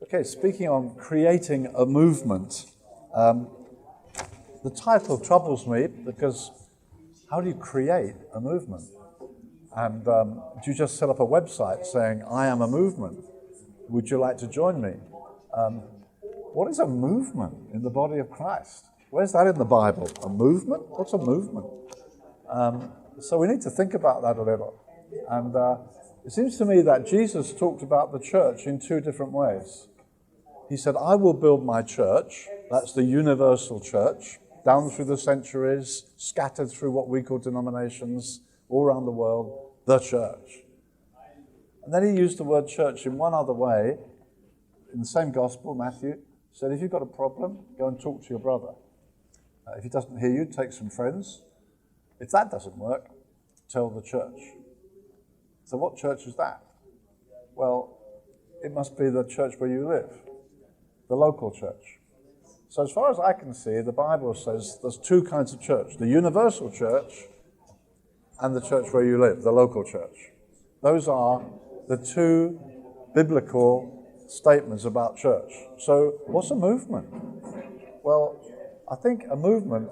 Okay, speaking on creating a movement, the title troubles me because how do you create a movement? And do you just set up a website saying, I am a movement, would you like to join me? What is a movement in the body of Christ? Where's that in the Bible? A movement? What's a movement? So we need to think about that a little. And it seems to me that Jesus talked about the church in two different ways. He said, I will build my church, that's the universal church, down through the centuries, scattered through what we call denominations, all around the world, the church. And then he used the word church in one other way, in the same gospel, Matthew, said, if you've got a problem, go and talk to your brother. If he doesn't hear you, take some friends. If that doesn't work, tell the church. So what church is that? Well, it must be the church where you live, the local church. So as far as I can see, the Bible says there's two kinds of church, the universal church and the church where you live, the local church. Those are the two biblical statements about church. So what's a movement? Well, I think a movement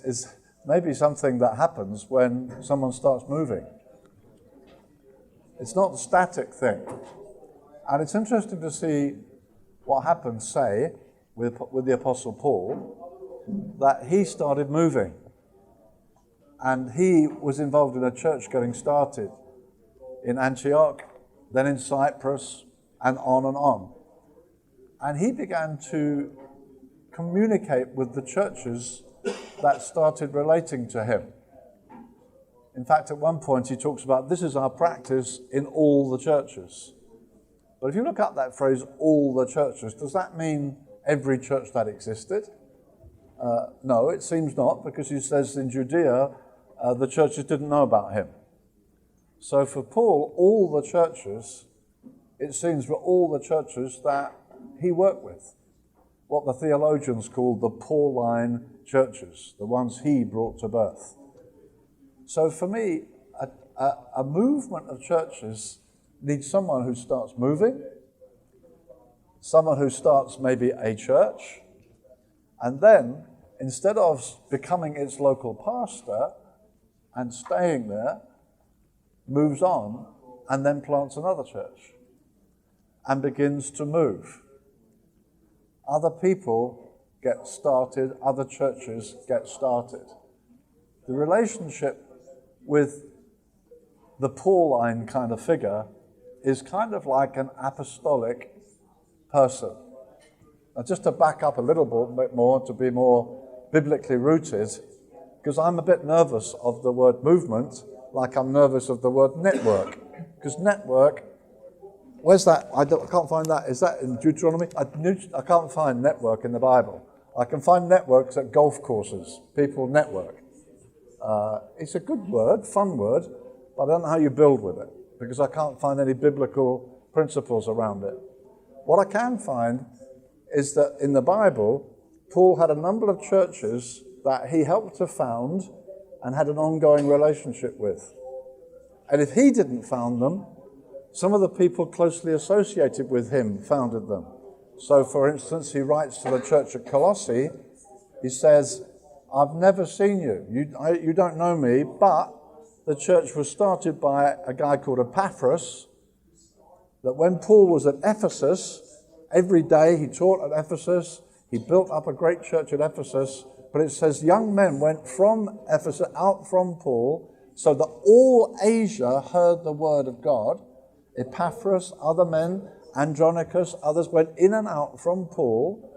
is maybe something that happens when someone starts moving. It's not a static thing. And it's interesting to see what happened, say, with the Apostle Paul, that he started moving. And he was involved in a church getting started in Antioch, then in Cyprus, and on and on. And he began to communicate with the churches that started relating to him. In fact, at one point he talks about, this is our practice in all the churches. But if you look up that phrase, all the churches, does that mean every church that existed? No, it seems not, because he says in Judea, the churches didn't know about him. So for Paul, all the churches, it seems, were all the churches that he worked with. What the theologians call the Pauline churches, the ones he brought to birth. So for me, a movement of churches needs someone who starts moving, someone who starts maybe a church, and then instead of becoming its local pastor and staying there, moves on and then plants another church and begins to move. Other people get started, other churches get started. The relationship with the Pauline kind of figure is kind of like an apostolic person. Now, just to back up a little bit more, to be more biblically rooted, because I'm a bit nervous of the word movement, like I'm nervous of the word network. Because network, where's that? I can't find that. Is that in Deuteronomy? I can't find network in the Bible. I can find networks at golf courses. People network. It's a good word, fun word, but I don't know how you build with it, because I can't find any biblical principles around it. What I can find is that in the Bible, Paul had a number of churches that he helped to found and had an ongoing relationship with. And if he didn't found them, some of the people closely associated with him founded them. So, for instance, he writes to the church at Colossae, he says, I've never seen you. You don't know me, but the church was started by a guy called Epaphras, that when Paul was at Ephesus, every day he taught at Ephesus, he built up a great church at Ephesus, but it says young men went from Ephesus out from Paul, so that all Asia heard the word of God. Epaphras, other men, Andronicus, others went in and out from Paul,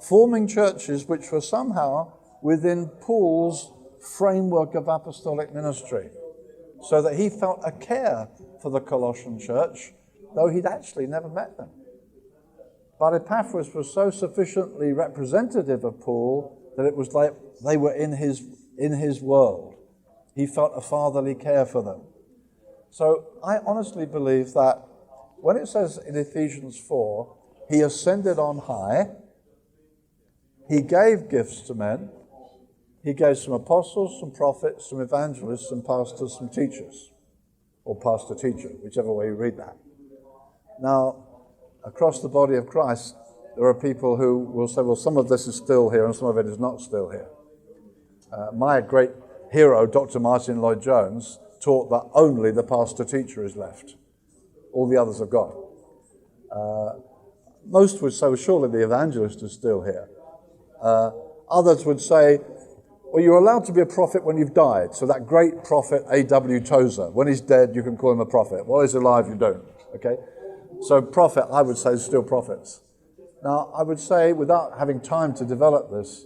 forming churches which were somehow within Paul's framework of apostolic ministry, so that he felt a care for the Colossian church, though he'd actually never met them. But Epaphras was so sufficiently representative of Paul that it was like they were in his world. He felt a fatherly care for them. So I honestly believe that when it says in Ephesians 4, he ascended on high, he gave gifts to men, he gave some apostles, some prophets, some evangelists, some pastors, some teachers, or pastor-teacher, whichever way you read that. Now, across the body of Christ, there are people who will say, well, some of this is still here and some of it is not still here. My great hero, Dr. Martin Lloyd-Jones, taught that only the pastor-teacher is left. All the others have gone. Most would say, well, surely the evangelist is still here. Others would say, well, you're allowed to be a prophet when you've died. So that great prophet, A.W. Tozer, when he's dead, you can call him a prophet. While he's alive, you don't. Okay? So prophet, I would say, is still prophets. Now, I would say, without having time to develop this,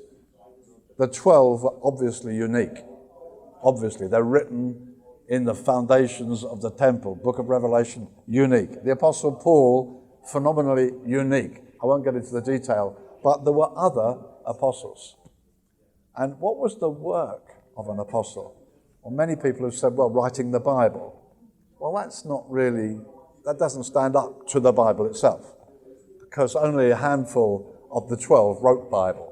the 12 are obviously unique. Obviously, they're written in the foundations of the temple. Book of Revelation, unique. The Apostle Paul, phenomenally unique. I won't get into the detail, but there were other apostles. And what was the work of an apostle? Well, many people have said, well, writing the Bible. Well, that's not really, that doesn't stand up to the Bible itself, because only a handful of the 12 wrote Bible.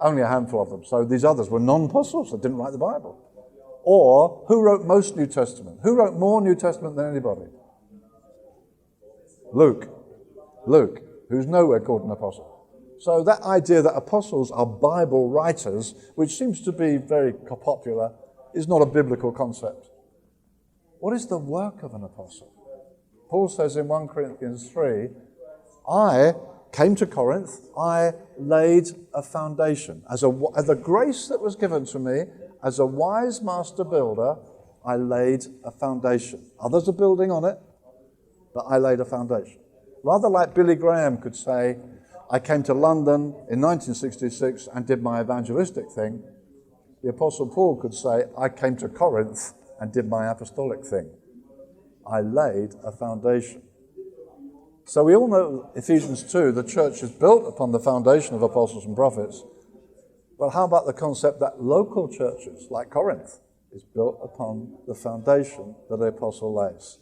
Only a handful of them. So these others were non-apostles that didn't write the Bible. Or, who wrote most New Testament? Who wrote more New Testament than anybody? Luke. Luke, who's nowhere called an apostle. So that idea that apostles are Bible writers, which seems to be very popular, is not a biblical concept. What is the work of an apostle? Paul says in 1 Corinthians 3, I came to Corinth, I laid a foundation. As the grace that was given to me, as a wise master builder, I laid a foundation. Others are building on it, but I laid a foundation. Rather like Billy Graham could say, I came to London in 1966 and did my evangelistic thing. The Apostle Paul could say, I came to Corinth and did my apostolic thing. I laid a foundation. So we all know Ephesians 2, the church is built upon the foundation of apostles and prophets. But how about the concept that local churches, like Corinth, is built upon the foundation that the apostle lays?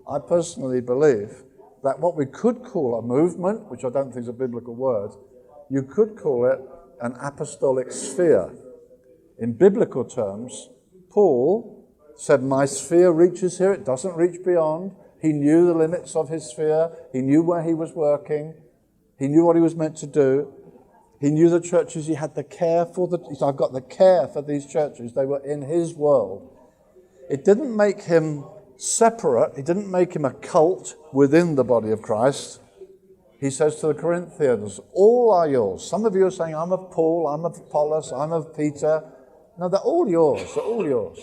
I personally believe that what we could call a movement, which I don't think is a biblical word, you could call it an apostolic sphere. In biblical terms, Paul said, my sphere reaches here, it doesn't reach beyond. He knew the limits of his sphere. He knew where he was working. He knew what he was meant to do. He knew the churches he had the care for. He said, I've got the care for these churches. They were in his world. It didn't make him separate. It didn't make him a cult within the body of Christ. He says to the Corinthians, all are yours. Some of you are saying, I'm of Paul, I'm of Apollos, I'm of Peter. No, they're all yours. They're all yours.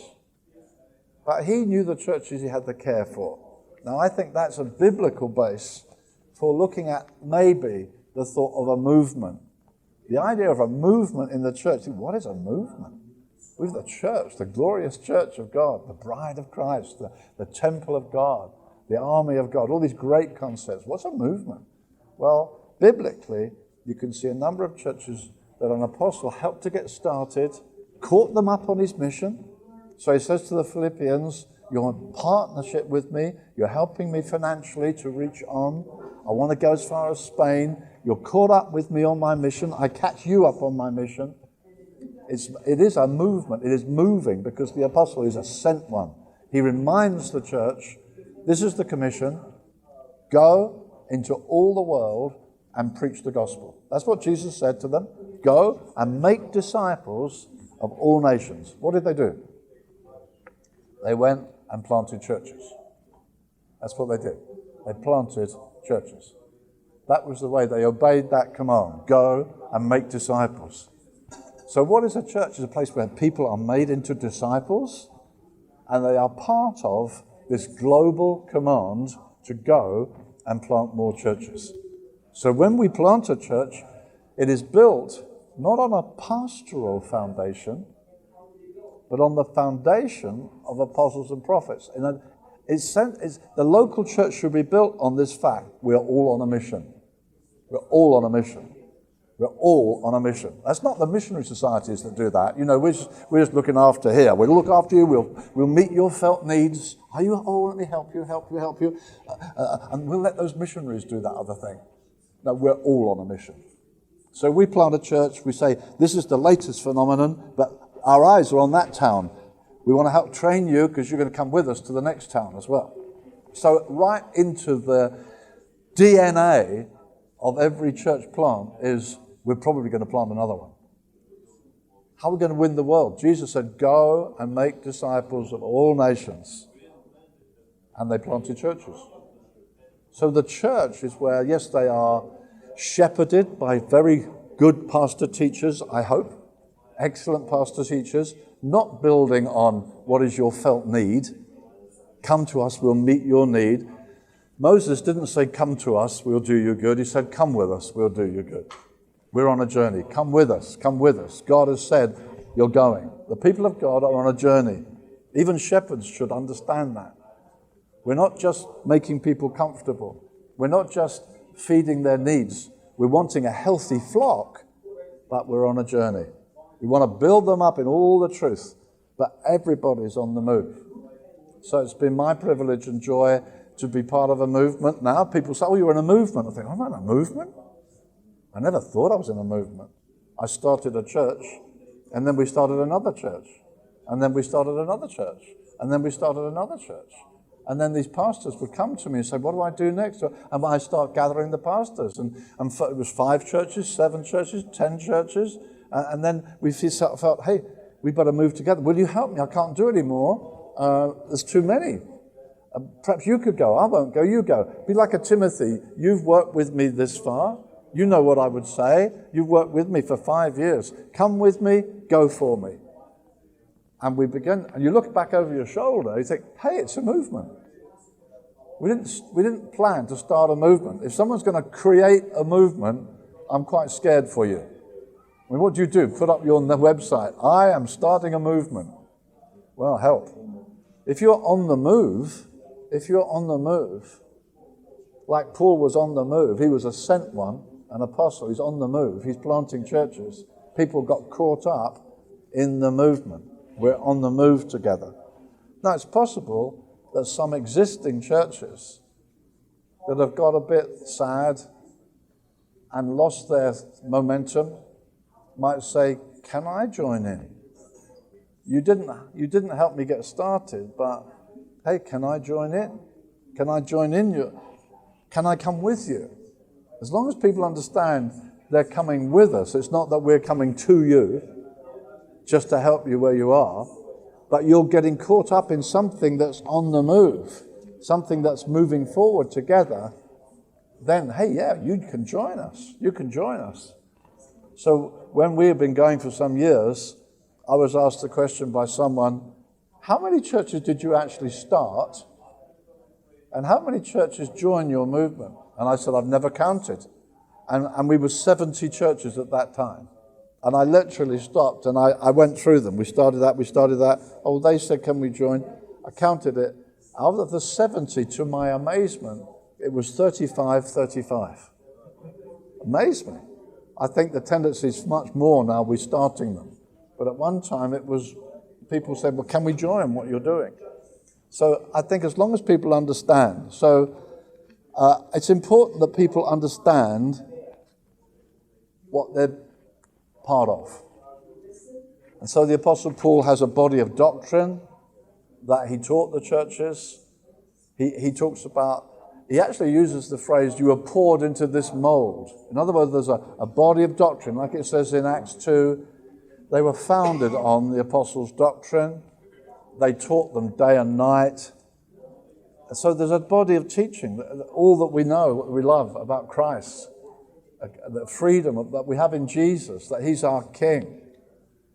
But he knew the churches he had the care for. Now, I think that's a biblical base for looking at maybe the thought of a movement. The idea of a movement in the church. What is a movement? We've the church, the glorious church of God, the bride of Christ, the temple of God, the army of God, all these great concepts. What's a movement? Well, biblically, you can see a number of churches that an apostle helped to get started, caught them up on his mission. So he says to the Philippians, you're in partnership with me. You're helping me financially to reach on. I want to go as far as Spain. You're caught up with me on my mission. I catch you up on my mission. It is a movement. It is moving because the apostle is a sent one. He reminds the church, this is the commission. Go into all the world and preach the gospel. That's what Jesus said to them. Go and make disciples of all nations. What did they do? They went and planted churches. That's what they did. They planted churches. That was the way they obeyed that command. Go and make disciples. So what is a church? It's a place where people are made into disciples and they are part of this global command to go and plant more churches. So when we plant a church, it is built not on a pastoral foundation, but on the foundation of apostles and prophets. And the local church should be built on this fact. We're all on a mission. We're all on a mission. We're all on a mission. That's not the missionary societies that do that. You know, we're just looking after here. We'll look after you. We'll meet your felt needs. Are you? Oh, let me help you. And we'll let those missionaries do that other thing. No, we're all on a mission. So we plant a church. We say, this is the latest phenomenon, but our eyes are on that town. We want to help train you because you're going to come with us to the next town as well. So right into the DNA of every church plant is we're probably going to plant another one. How are we going to win the world? Jesus said, go and make disciples of all nations. And they planted churches. So the church is where, yes, they are shepherded by very good pastor teachers, I hope. Excellent pastor teachers, not building on what is your felt need. Come to us, we'll meet your need. Moses didn't say, come to us, we'll do you good. He said, come with us, we'll do you good. We're on a journey. Come with us, come with us. God has said, you're going. The people of God are on a journey. Even shepherds should understand that. We're not just making people comfortable. We're not just feeding their needs. We're wanting a healthy flock, but we're on a journey. We want to build them up in all the truth, but everybody's on the move. So it's been my privilege and joy to be part of a movement. Now people say, oh, you're in a movement. I think, I'm not in a movement. I never thought I was in a movement. I started a church, and then we started another church, and then we started another church, and then we started another church. And then these pastors would come to me and say, what do I do next? And I start gathering the pastors. And it was 5 churches, 7 churches, 10 churches. And then we felt, hey, we better move together. Will you help me? I can't do it anymore. There's too many. Perhaps you could go. I won't go. You go. Be like a Timothy. You've worked with me this far. You know what I would say. You've worked with me for 5 years. Come with me. Go for me. And we begin, and you look back over your shoulder, you think, hey, it's a movement. We didn't plan to start a movement. If someone's going to create a movement, I'm quite scared for you. I mean, what do you do? Put up your website. I am starting a movement. Well, help. If you're on the move, like Paul was on the move, he was a sent one, an apostle, he's on the move, he's planting churches. People got caught up in the movement. We're on the move together. Now, it's possible that some existing churches that have got a bit sad and lost their momentum might say, can I join in? You didn't help me get started, but hey, can I join in? Can I join in? Can I come with you? As long as people understand they're coming with us, it's not that we're coming to you just to help you where you are, but you're getting caught up in something that's on the move, something that's moving forward together, then, hey, yeah, you can join us. You can join us. So when we have been going for some years, I was asked the question by someone, how many churches did you actually start? And how many churches join your movement? And I said, I've never counted. And we were 70 churches at that time. And I literally stopped and I went through them. We started that. Oh, they said, can we join? I counted it. Out of the 70, to my amazement, it was 35. Amazed me. I think the tendency is much more now we're starting them. But at one time it was, people said, well, can we join what you're doing? So I think as long as people understand. So it's important that people understand what they're part of. And so the Apostle Paul has a body of doctrine that he taught the churches. He talks about, he actually uses the phrase, you are poured into this mold. In other words, there's a body of doctrine, like it says in Acts 2. They were founded on the apostles' doctrine. They taught them day and night. So there's a body of teaching, all that we know, what we love about Christ, the freedom that we have in Jesus, that he's our King,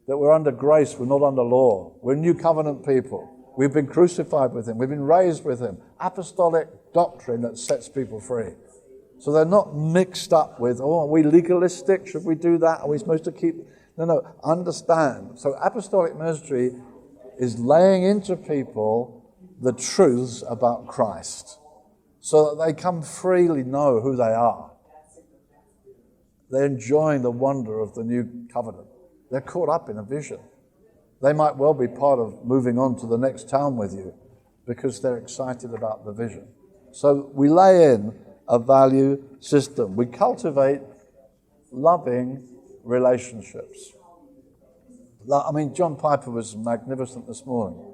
that we're under grace, we're not under law. We're new covenant people. We've been crucified with him. We've been raised with him. Apostolic doctrine that sets people free. So they're not mixed up with, oh, are we legalistic? Should we do that? Are we supposed to keep... No, understand. So apostolic ministry is laying into people the truths about Christ so that they can freely know who they are. They're enjoying the wonder of the new covenant. They're caught up in a vision. They might well be part of moving on to the next town with you because they're excited about the vision. So we lay in a value system. We cultivate loving relationships. I mean, John Piper was magnificent this morning.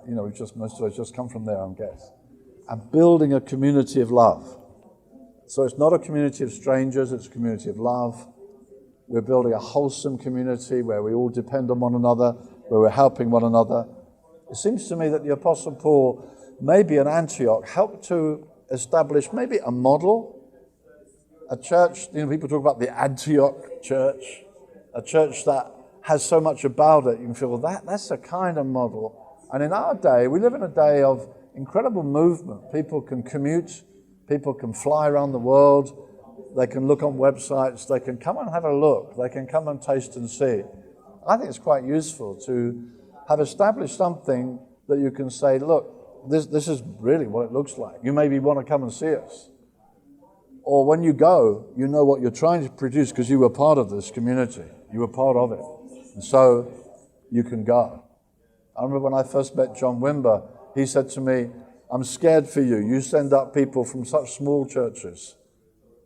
Most of us just come from there, I guess. and building a community of love. So it's not a community of strangers, it's a community of love. We're building a wholesome community where we all depend on one another, where we're helping one another. It seems to me that the Apostle Paul, maybe in Antioch, helped to establish maybe a model, a church. People talk about the Antioch church, a church that has so much about it. You can feel, well, that's a kind of model. And in our day, we live in a day of incredible movement. People can commute, people can fly around the world, they can look on websites, they can come and have a look, they can come and taste and see. I think it's quite useful to have established something that you can say, look, this is really what it looks like. You maybe want to come and see us. Or when you go, you know what you're trying to produce because you were part of this community. You were part of it. And so you can go. I remember when I first met John Wimber, he said to me, I'm scared for you. You send up people from such small churches.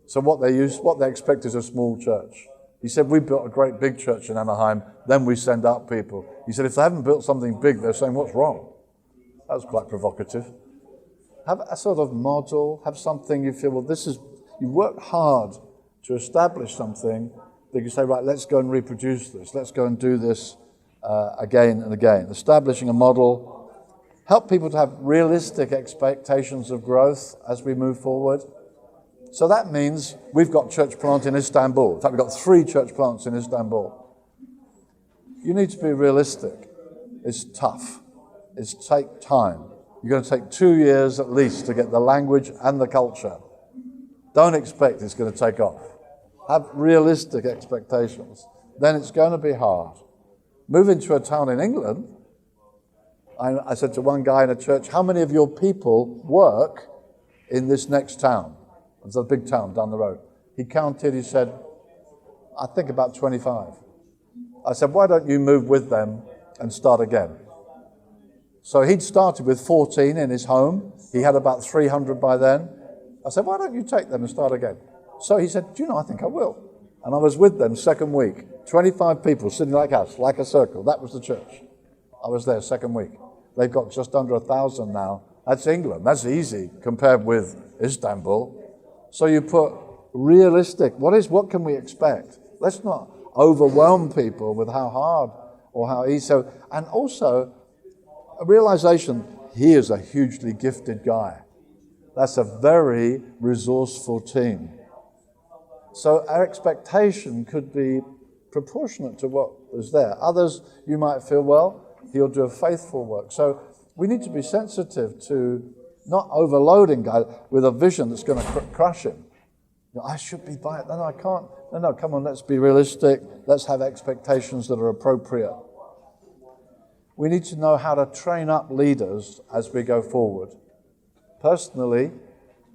So what they expect is a small church. He said, we built a great big church in Anaheim, then we send out people. He said, if they haven't built something big, they're saying, what's wrong? That was quite provocative. Have a sort of model, have something you feel, well, you work hard to establish something that you say, right, let's go and reproduce this. Let's go and do this again and again. Establishing a model, help people to have realistic expectations of growth as we move forward. So that means we've got church plant in Istanbul. In fact, we've got 3 church plants in Istanbul. You need to be realistic. It's tough. It's take time. You're going to take 2 years at least to get the language and the culture. Don't expect it's going to take off. Have realistic expectations. Then it's going to be hard. Moving to a town in England, I said to one guy in a church, how many of your people work in this next town? It's a big town down the road. He counted, he said, I think about 25. I said, why don't you move with them and start again? So he'd started with 14 in his home. He had about 300 by then. I said, why don't you take them and start again? So he said, do you know, I think I will. And I was with them second week. 25 people sitting like us, like a circle. That was the church. I was there second week. They've got just under 1,000 now. That's England. That's easy compared with Istanbul. So you put realistic, what can we expect? Let's not overwhelm people with how hard or how easy. So, and also a realization, he is a hugely gifted guy. That's a very resourceful team. So our expectation could be proportionate to what is there. Others, you might feel, well, he'll do a faithful work. So we need to be sensitive to not overloading God with a vision that's going to crush him. You know, I should be by it. No, I can't. No, come on, let's be realistic. Let's have expectations that are appropriate. We need to know how to train up leaders as we go forward. Personally,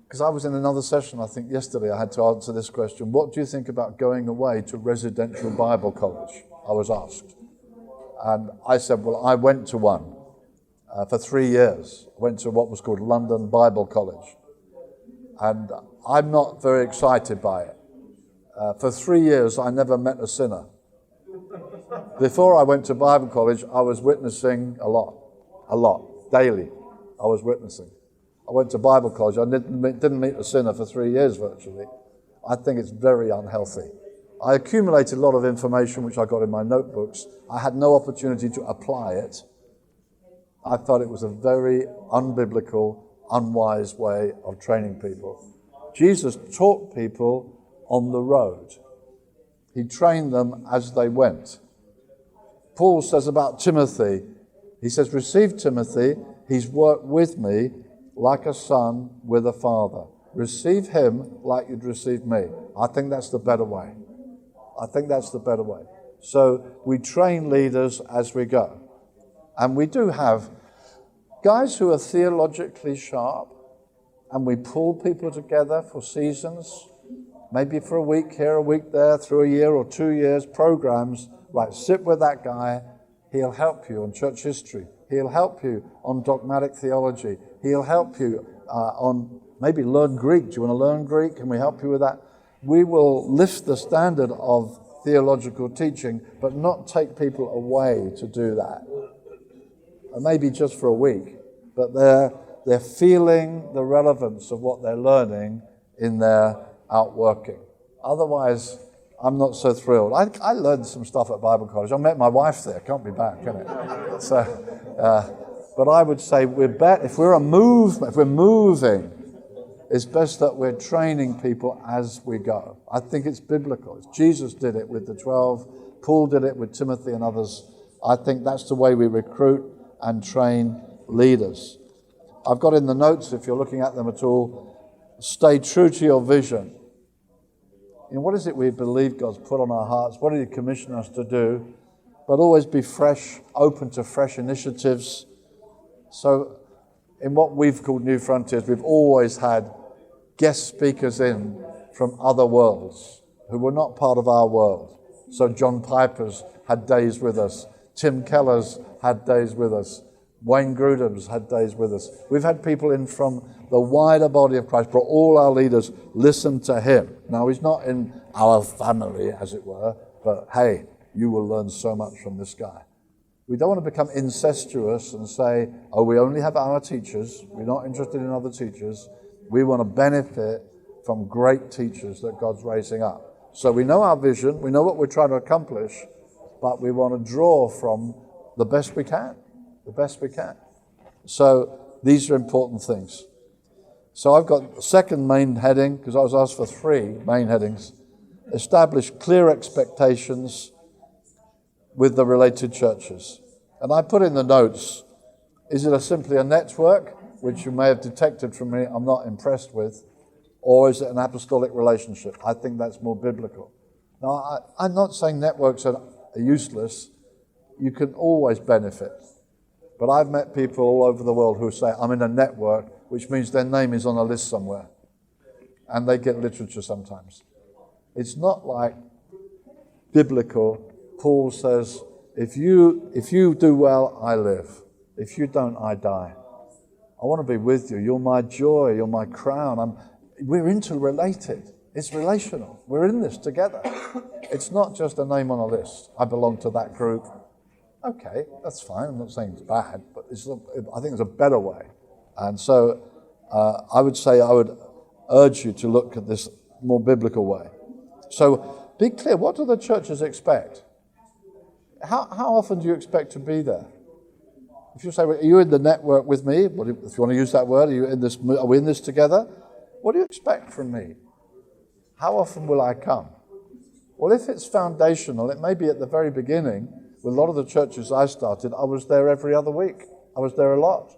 because I was in another session, I think yesterday, I had to answer this question. What do you think about going away to residential Bible college? I was asked. And I said, well, I went to one. For 3 years, went to what was called London Bible College. And I'm not very excited by it. For 3 years, I never met a sinner. Before I went to Bible college, I was witnessing a lot, daily. I was witnessing. I went to Bible college, I didn't meet a sinner for 3 years virtually. I think it's very unhealthy. I accumulated a lot of information which I got in my notebooks. I had no opportunity to apply it. I thought it was a very unbiblical, unwise way of training people. Jesus taught people on the road. He trained them as they went. Paul says about Timothy, he says, receive Timothy, he's worked with me like a son with a father. Receive him like you'd receive me. I think that's the better way. So we train leaders as we go. And we do have guys who are theologically sharp, and we pull people together for seasons, maybe for a week here, a week there, through a year or 2 years, programs. Right, sit with that guy. He'll help you on church history. He'll help you on dogmatic theology. He'll help you on maybe learn Greek. Do you want to learn Greek? Can we help you with that? We will lift the standard of theological teaching, but not take people away to do that. And maybe just for a week, but they're they're feeling the relevance of what they're learning in their outworking. Otherwise, I'm not so thrilled. I learned some stuff at Bible college. I met my wife there. Can't be bad, can it? So, but I would say if we're moving, it's best that we're training people as we go. I think it's biblical. Jesus did it with the 12. Paul did it with Timothy and others. I think that's the way we recruit and train leaders. I've got in the notes, if you're looking at them at all, stay true to your vision. You know, what is it we believe God's put on our hearts? What did He commission us to do? But always be fresh, open to fresh initiatives. So in what we've called New Frontiers, we've always had guest speakers in from other worlds who were not part of our world. So John Piper's had days with us. Tim Keller's had days with us. Wayne Grudem's had days with us. We've had people in from the wider body of Christ, but all our leaders listen to him. Now, he's not in our family, as it were, but hey, you will learn so much from this guy. We don't want to become incestuous and say, oh, we only have our teachers. We're not interested in other teachers. We want to benefit from great teachers that God's raising up. So we know our vision. We know what we're trying to accomplish, but we want to draw from the best we can. The best we can. So these are important things. So I've got the second main heading, because I was asked for 3 main headings. Establish clear expectations with the related churches. And I put in the notes, is it simply a network, which you may have detected from me I'm not impressed with, or is it an apostolic relationship? I think that's more biblical. Now, I'm not saying networks are useless. You can always benefit. But I've met people all over the world who say, I'm in a network, which means their name is on a list somewhere. And they get literature sometimes. It's not like biblical. Paul says, if you do well, I live. If you don't, I die. I want to be with you. You're my joy. You're my crown. We're interrelated. It's relational. We're in this together. It's not just a name on a list. I belong to that group. Okay, that's fine. I'm not saying it's bad, but I think there's a better way. And so I would urge you to look at this more biblical way. So be clear, what do the churches expect? How often do you expect to be there? If you say, well, are you in the network with me? If you want to use that word, are we in this together? What do you expect from me? How often will I come? Well, if it's foundational, it may be at the very beginning. With a lot of the churches I started, I was there every other week. I was there a lot.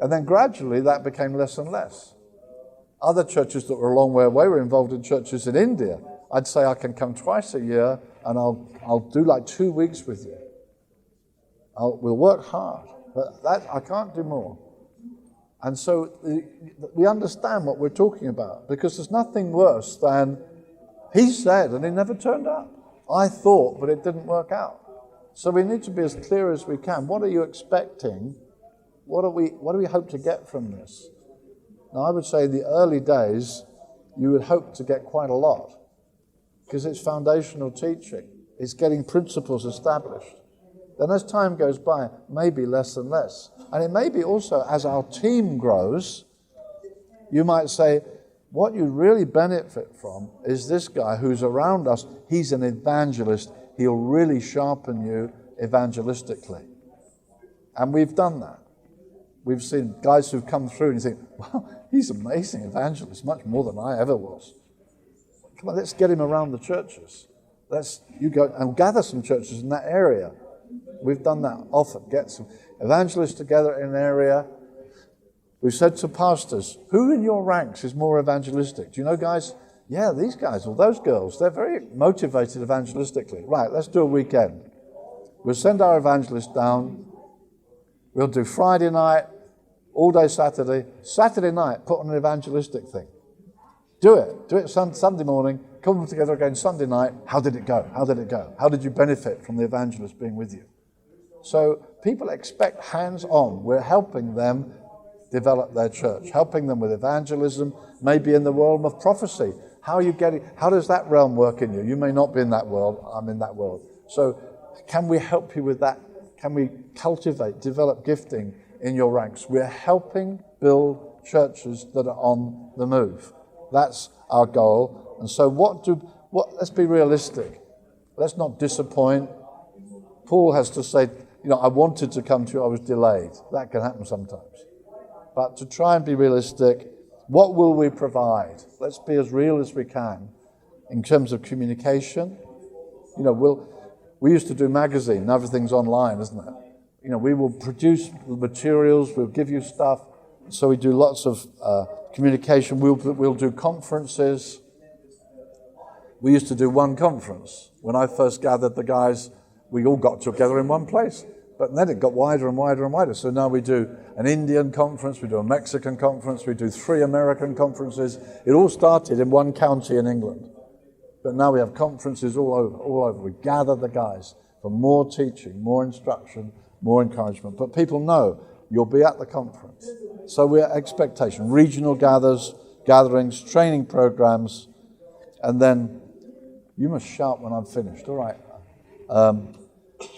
And then gradually that became less and less. Other churches that were a long way away were involved in churches in India. I'd say I can come twice a year and I'll do like 2 weeks with you. We'll work hard, but I can't do more. And so we understand what we're talking about, because there's nothing worse than he said and he never turned up. I thought, but it didn't work out. So we need to be as clear as we can. What are you expecting? What do we hope to get from this? Now, I would say in the early days, you would hope to get quite a lot, because it's foundational teaching. It's getting principles established. Then as time goes by, maybe less and less. And it may be also, as our team grows, you might say, what you really benefit from is this guy who's around us. He's an evangelist. He'll really sharpen you evangelistically. And we've done that. We've seen guys who've come through and you think, wow, he's an amazing evangelist, much more than I ever was. Come on, let's get him around the churches. You go and gather some churches in that area. We've done that often. Get some evangelists together in an area. We've said to pastors, who in your ranks is more evangelistic? Do you know, guys? Yeah, these guys or those girls, they're very motivated evangelistically. Right, let's do a weekend. We'll send our evangelist down. We'll do Friday night, all day Saturday. Saturday night, put on an evangelistic thing. Do it. Do it Sunday morning. Come together again Sunday night. How did it go? How did it go? How did you benefit from the evangelist being with you? So people expect hands-on. We're helping them develop their church, helping them with evangelism, maybe in the realm of prophecy. How does that realm work in you? You may not be in that world. I'm in that world. So can we help you with that? Can we cultivate, develop gifting in your ranks. We're helping build churches that are on the move. That's our goal. And so let's be realistic. Let's not disappoint. Paul has to say, I wanted to come to you, I was delayed. That can happen sometimes. But to try and be realistic, what will we provide? Let's be as real as we can in terms of communication. We used to do magazine, everything's online, isn't it? We will produce the materials, we'll give you stuff. So we do lots of communication. We'll do conferences. We used to do one conference. When I first gathered the guys, we all got together in one place. But then it got wider and wider and wider. So now we do an Indian conference, we do a Mexican conference, we do 3 American conferences. It all started in one county in England. But now we have conferences all over. We gather the guys for more teaching, more instruction, more encouragement. But people know you'll be at the conference. So we're expectation, regional gatherings, training programs, and then you must shout when I'm finished. All right.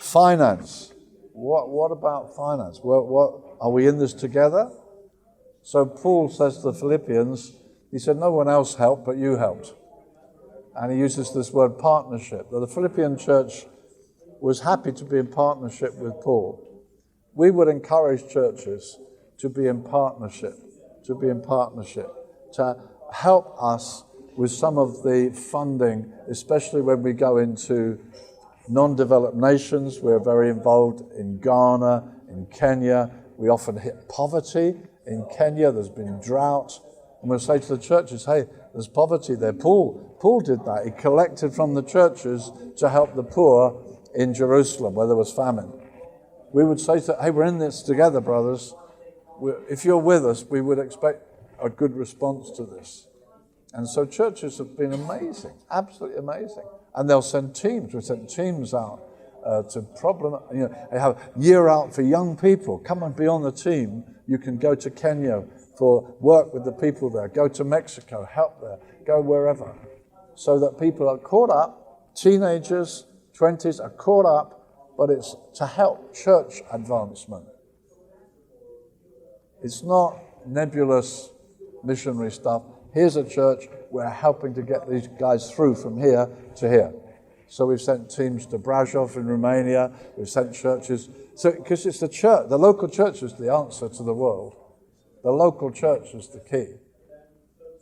Finance. What about finance? What are we in this together? So Paul says to the Philippians, he said, no one else helped, but you helped. And he uses this word partnership. The Philippian church was happy to be in partnership with Paul. We would encourage churches to be in partnership, to help us with some of the funding, especially when we go into non-developed nations. We're very involved in Ghana, in Kenya. We often hit poverty in Kenya. There's been drought. And we'll say to the churches, hey, there's poverty there. Paul did that. He collected from the churches to help the poor in Jerusalem where there was famine. We would say to, hey, we're in this together, brothers. If you're with us, we would expect a good response to this. And so churches have been amazing, absolutely amazing. And they'll send teams. We sent teams out to they have year out for young people. Come and be on the team. You can go to Kenya for work with the people there. Go to Mexico, help there. Go wherever. So that people are caught up, teenagers, 20s are caught up, but it's to help church advancement. It's not nebulous missionary stuff. Here's a church, we're helping to get these guys through from here to here. So we've sent teams to Brașov in Romania, we've sent churches. So, because it's the church, the local church is the answer to the world. The local church is the key.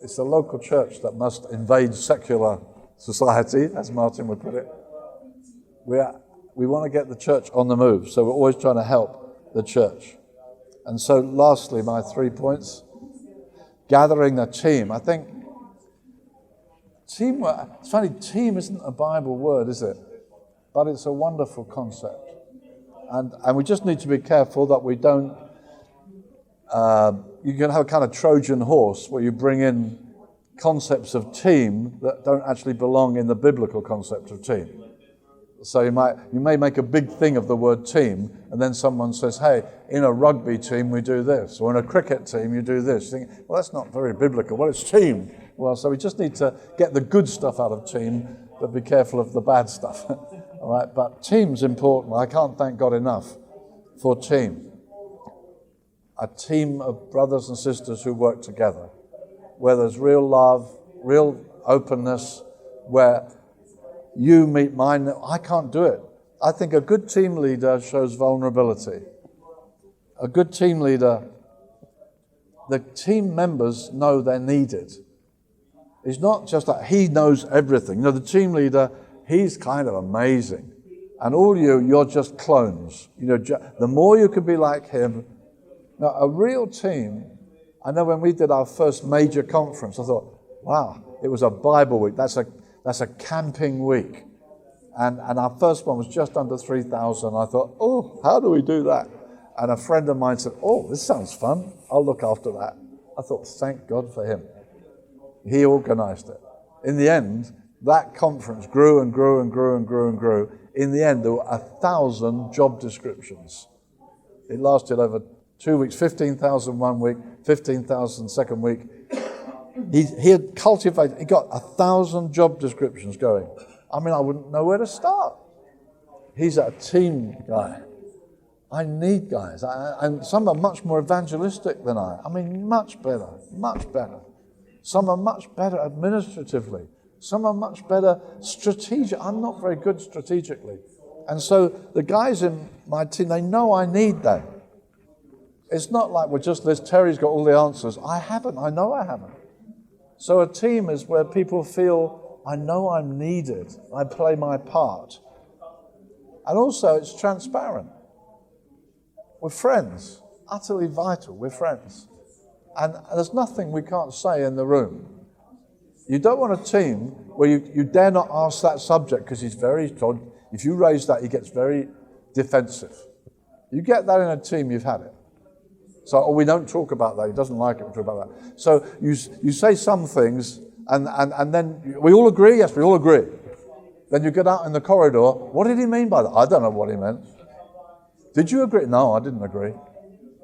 It's the local church that must invade secular society, as Martin would put it. We want to get the church on the move, so we're always trying to help the church. And so lastly, my 3 points. Gathering a team. I think teamwork, it's funny, team isn't a Bible word, is it? But it's a wonderful concept. And we just need to be careful that we don't, you can have a kind of Trojan horse where you bring in concepts of team that don't actually belong in the biblical concept of team. So you may make a big thing of the word team, and then someone says, hey, in a rugby team we do this, or in a cricket team you do this. You think, well, that's not very biblical. Well, it's team. Well, so we just need to get the good stuff out of team, but be careful of the bad stuff. All right, but team's important. I can't thank God enough for team. A team of brothers and sisters who work together, where there's real love, real openness, where you meet mine. I can't do it. I think a good team leader shows vulnerability. A good team leader, the team members know they're needed. It's not just that he knows everything. The team leader, he's kind of amazing. And all you're just clones. The more you can be like him. Now, a real team, I know when we did our first major conference, I thought, wow, it was a Bible week. That's a camping week. And our first one was just under 3,000. I thought, oh, how do we do that? And a friend of mine said, oh, this sounds fun. I'll look after that. I thought, thank God for him. He organized it. In the end, that conference grew and grew and grew and grew and grew. In the end, there were 1,000 job descriptions. It lasted over 2 weeks, 15,000 one week, 15,000 second week. He had cultivated, he got 1,000 job descriptions going. I mean, I wouldn't know where to start. He's a team guy. I need guys. And some are much more evangelistic than I. I mean, much better, much better. Some are much better administratively. Some are much better strategic. I'm not very good strategically. And so the guys in my team, they know I need that. It's not like we're just this, Terry's got all the answers. I haven't. I know I haven't. So a team is where people feel, I know I'm needed. I play my part. And also it's transparent. We're friends. Utterly vital. We're friends. And there's nothing we can't say in the room. You don't want a team where you dare not ask that subject because he's very, if you raise that, he gets very defensive. You get that in a team, you've had it. So, we don't talk about that. He doesn't like it, we talk about that. So you say some things and then we all agree? Yes, we all agree. Then you get out in the corridor, what did he mean by that? I don't know what he meant. Did you agree? No, I didn't agree.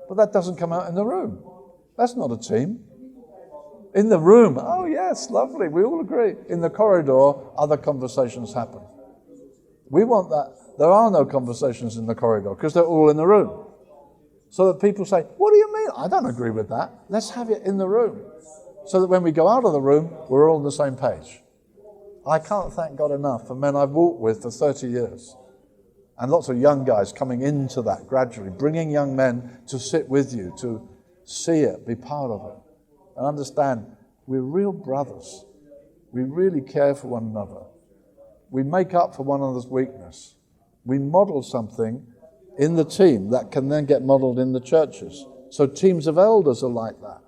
But that doesn't come out in the room. That's not a team. In the room, oh yes, lovely, we all agree. In the corridor, other conversations happen. We want that. There are no conversations in the corridor because they're all in the room. So that people say, what do you mean? I don't agree with that. Let's have it in the room. So that when we go out of the room, we're all on the same page. I can't thank God enough for men I've walked with for 30 years. And lots of young guys coming into that gradually, bringing young men to sit with you, to see it, be part of it. And understand, we're real brothers. We really care for one another. We make up for one another's weakness. We model something in the team that can then get modeled in the churches. So teams of elders are like that.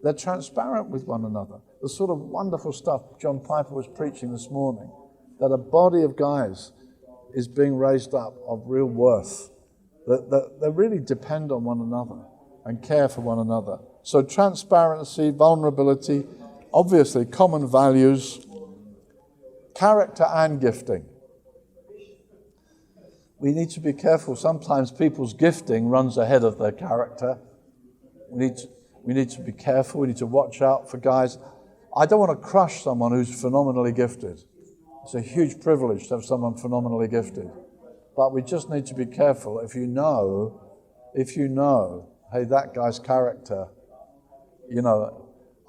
They're transparent with one another. The sort of wonderful stuff John Piper was preaching this morning, that a body of guys is being raised up of real worth, that they really depend on one another and care for one another. So transparency, vulnerability, obviously common values, character and gifting. We need to be careful. Sometimes people's gifting runs ahead of their character. We need to be careful. We need to watch out for guys. I don't want to crush someone who's phenomenally gifted. It's a huge privilege to have someone phenomenally gifted. But we just need to be careful. If you know, hey, that guy's character,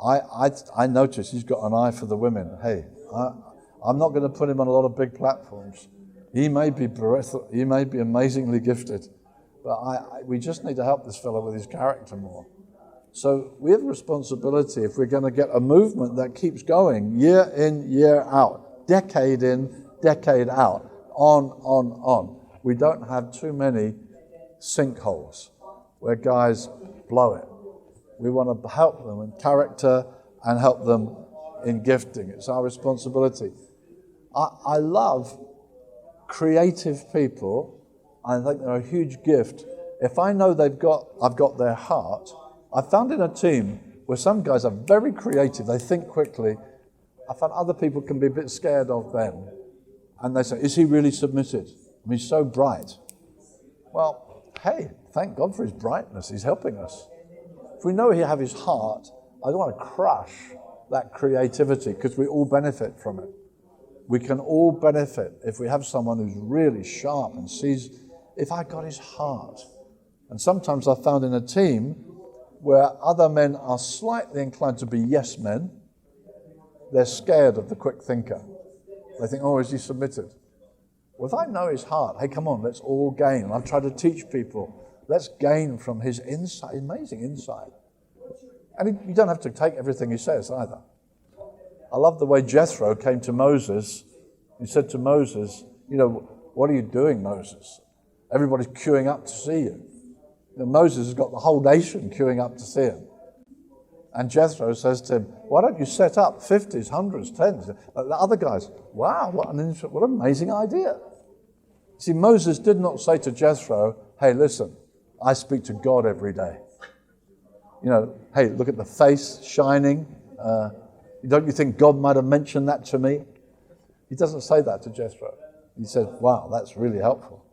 I notice he's got an eye for the women. Hey, I'm not going to put him on a lot of big platforms. He may be amazingly gifted, but we just need to help this fellow with his character more. So we have a responsibility if we're going to get a movement that keeps going year in, year out, decade in, decade out, on. We don't have too many sinkholes where guys blow it. We want to help them in character and help them in gifting. It's our responsibility. I love creative people. I think they're a huge gift. If I know I've got their heart. I found in a team where some guys are very creative, they think quickly. I found other people can be a bit scared of them. And they say, is he really submitted? I mean, he's so bright. Well, hey, thank God for his brightness. He's helping us. If we know he has his heart, I don't want to crush that creativity because we all benefit from it. We can all benefit if we have someone who's really sharp and sees, if I got his heart. And sometimes I found in a team where other men are slightly inclined to be yes men, they're scared of the quick thinker. They think, oh, is he submitted? Well, if I know his heart, hey, come on, let's all gain. And I've tried to teach people, let's gain from his insight, amazing insight. And you don't have to take everything he says either. I love the way Jethro came to Moses. He said to Moses, what are you doing, Moses? Everybody's queuing up to see you. Moses has got the whole nation queuing up to see him. And Jethro says to him, why don't you set up 50s, 100s, 10s? The other guys, wow, what an amazing idea. See, Moses did not say to Jethro, hey, listen, I speak to God every day. Hey, look at the face shining. Don't you think God might have mentioned that to me? He doesn't say that to Jethro. He said, wow, that's really helpful.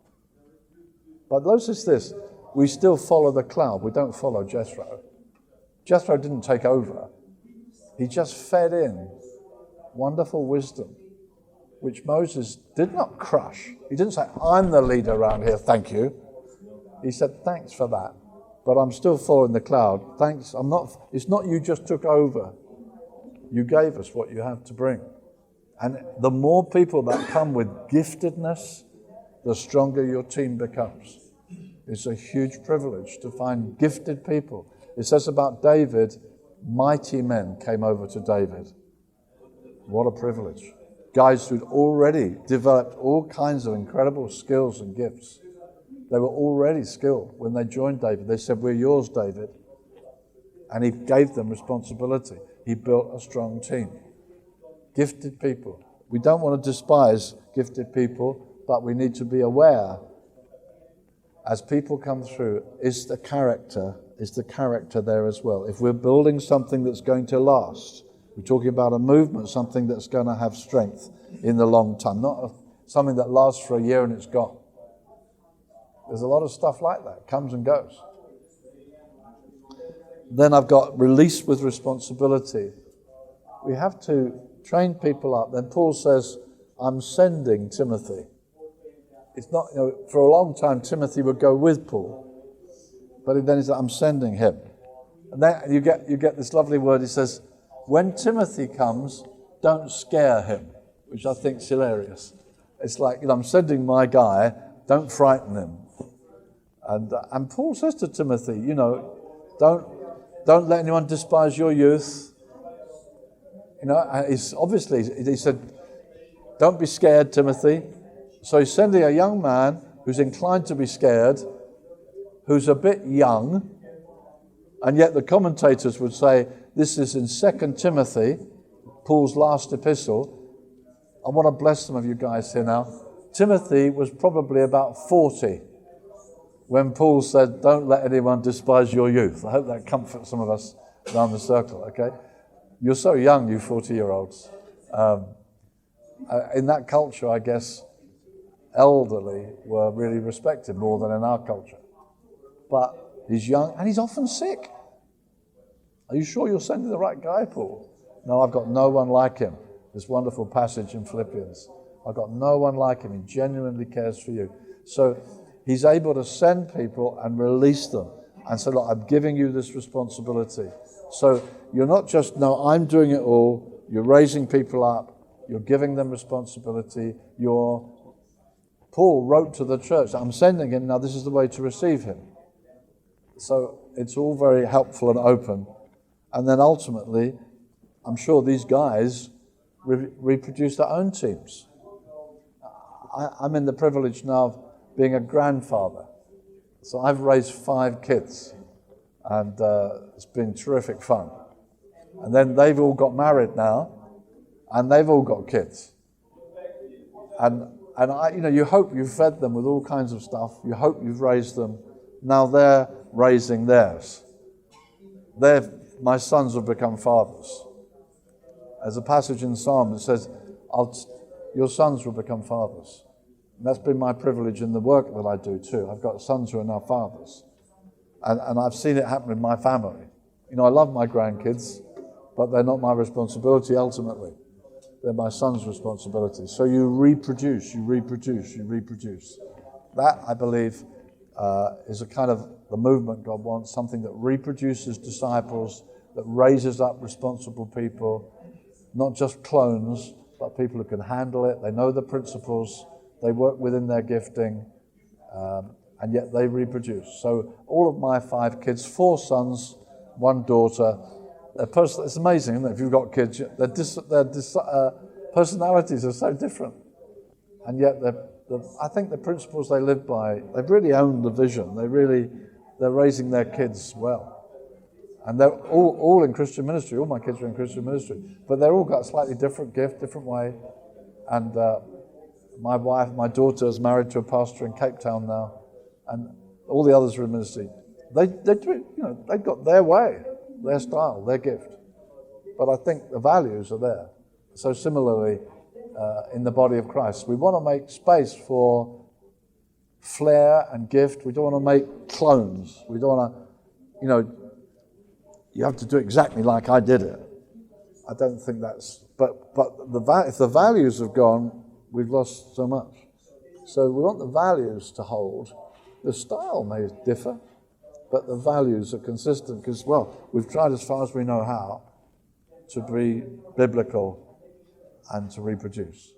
But notice this, we still follow the cloud. We don't follow Jethro. Jethro didn't take over. He just fed in wonderful wisdom, which Moses did not crush. He didn't say, I'm the leader around here, thank you. He said, thanks for that, but I'm still following the cloud. Thanks, it's not you just took over. You gave us what you have to bring. And the more people that come with giftedness, the stronger your team becomes. It's a huge privilege to find gifted people. It says about David, mighty men came over to David. What a privilege. Guys who'd already developed all kinds of incredible skills and gifts. They were already skilled when they joined David. They said, we're yours, David. And he gave them responsibility. He built a strong team. Gifted people. We don't want to despise gifted people, but we need to be aware as people come through, is the character there as well? If we're building something that's going to last, we're talking about a movement, something that's going to have strength in the long time, not something that lasts for a year and it's gone. There's a lot of stuff like that, comes and goes. Then I've got release with responsibility. We have to train people up. Then Paul says, I'm sending Timothy. It's not, for a long time Timothy would go with Paul, but then he said, I'm sending him. And then you get this lovely word. He says, when Timothy comes, don't scare him, which I think is hilarious. It's like, I'm sending my guy, don't frighten him. And Paul says to Timothy, don't let anyone despise your youth. He said, don't be scared, Timothy. So he's sending a young man who's inclined to be scared, who's a bit young, and yet the commentators would say this is in 2 Timothy, Paul's last epistle. I want to bless some of you guys here now. Timothy was probably about 40 when Paul said, don't let anyone despise your youth. I hope that comforts some of us around the circle, okay? You're so young, you 40-year-olds. In that culture, I guess, elderly were really respected more than in our culture. But he's young and he's often sick. Are you sure you're sending the right guy, Paul? No, I've got no one like him. This wonderful passage in Philippians. I've got no one like him. He genuinely cares for you. So he's able to send people and release them and say, look, I'm giving you this responsibility. So you're not just, no, I'm doing it all. You're raising people up. You're giving them responsibility. Paul wrote to the church, I'm sending him, now this is the way to receive him. So it's all very helpful and open. And then ultimately, I'm sure these guys reproduce their own teams. I'm in the privilege now of being a grandfather. So I've raised 5 kids, and it's been terrific fun. And then they've all got married now, and they've all got kids. And you hope you've fed them with all kinds of stuff. You hope you've raised them. Now they're raising theirs. My sons will become fathers. There's a passage in Psalm that says, your sons will become fathers. And that's been my privilege in the work that I do too. I've got sons who are now fathers. And I've seen it happen in my family. I love my grandkids, but they're not my responsibility ultimately. They're my son's responsibility. So you reproduce. That, I believe, is a kind of the movement God wants, something that reproduces disciples, that raises up responsible people, not just clones, but people who can handle it. They know the principles. They work within their gifting, and yet they reproduce. So all of my 5 kids, 4 sons, 1 daughter, it's amazing, isn't it? If you've got kids, their personalities are so different. And yet I think the principles they live by, they've really owned the vision. They're raising their kids well. And they're all in Christian ministry. All my kids are in Christian ministry. But they're all got a slightly different gift, different way. And my daughter is married to a pastor in Cape Town now. And all the others are in ministry. They do it, they've got their way, their style, their gift. But I think the values are there. So similarly, in the body of Christ, we want to make space for flair and gift. We don't want to make clones. We don't want to, you have to do exactly like I did it. I don't think that's, but if the values have gone, we've lost so much. So we want the values to hold. The style may differ, but the values are consistent because, well, we've tried as far as we know how to be biblical and to reproduce.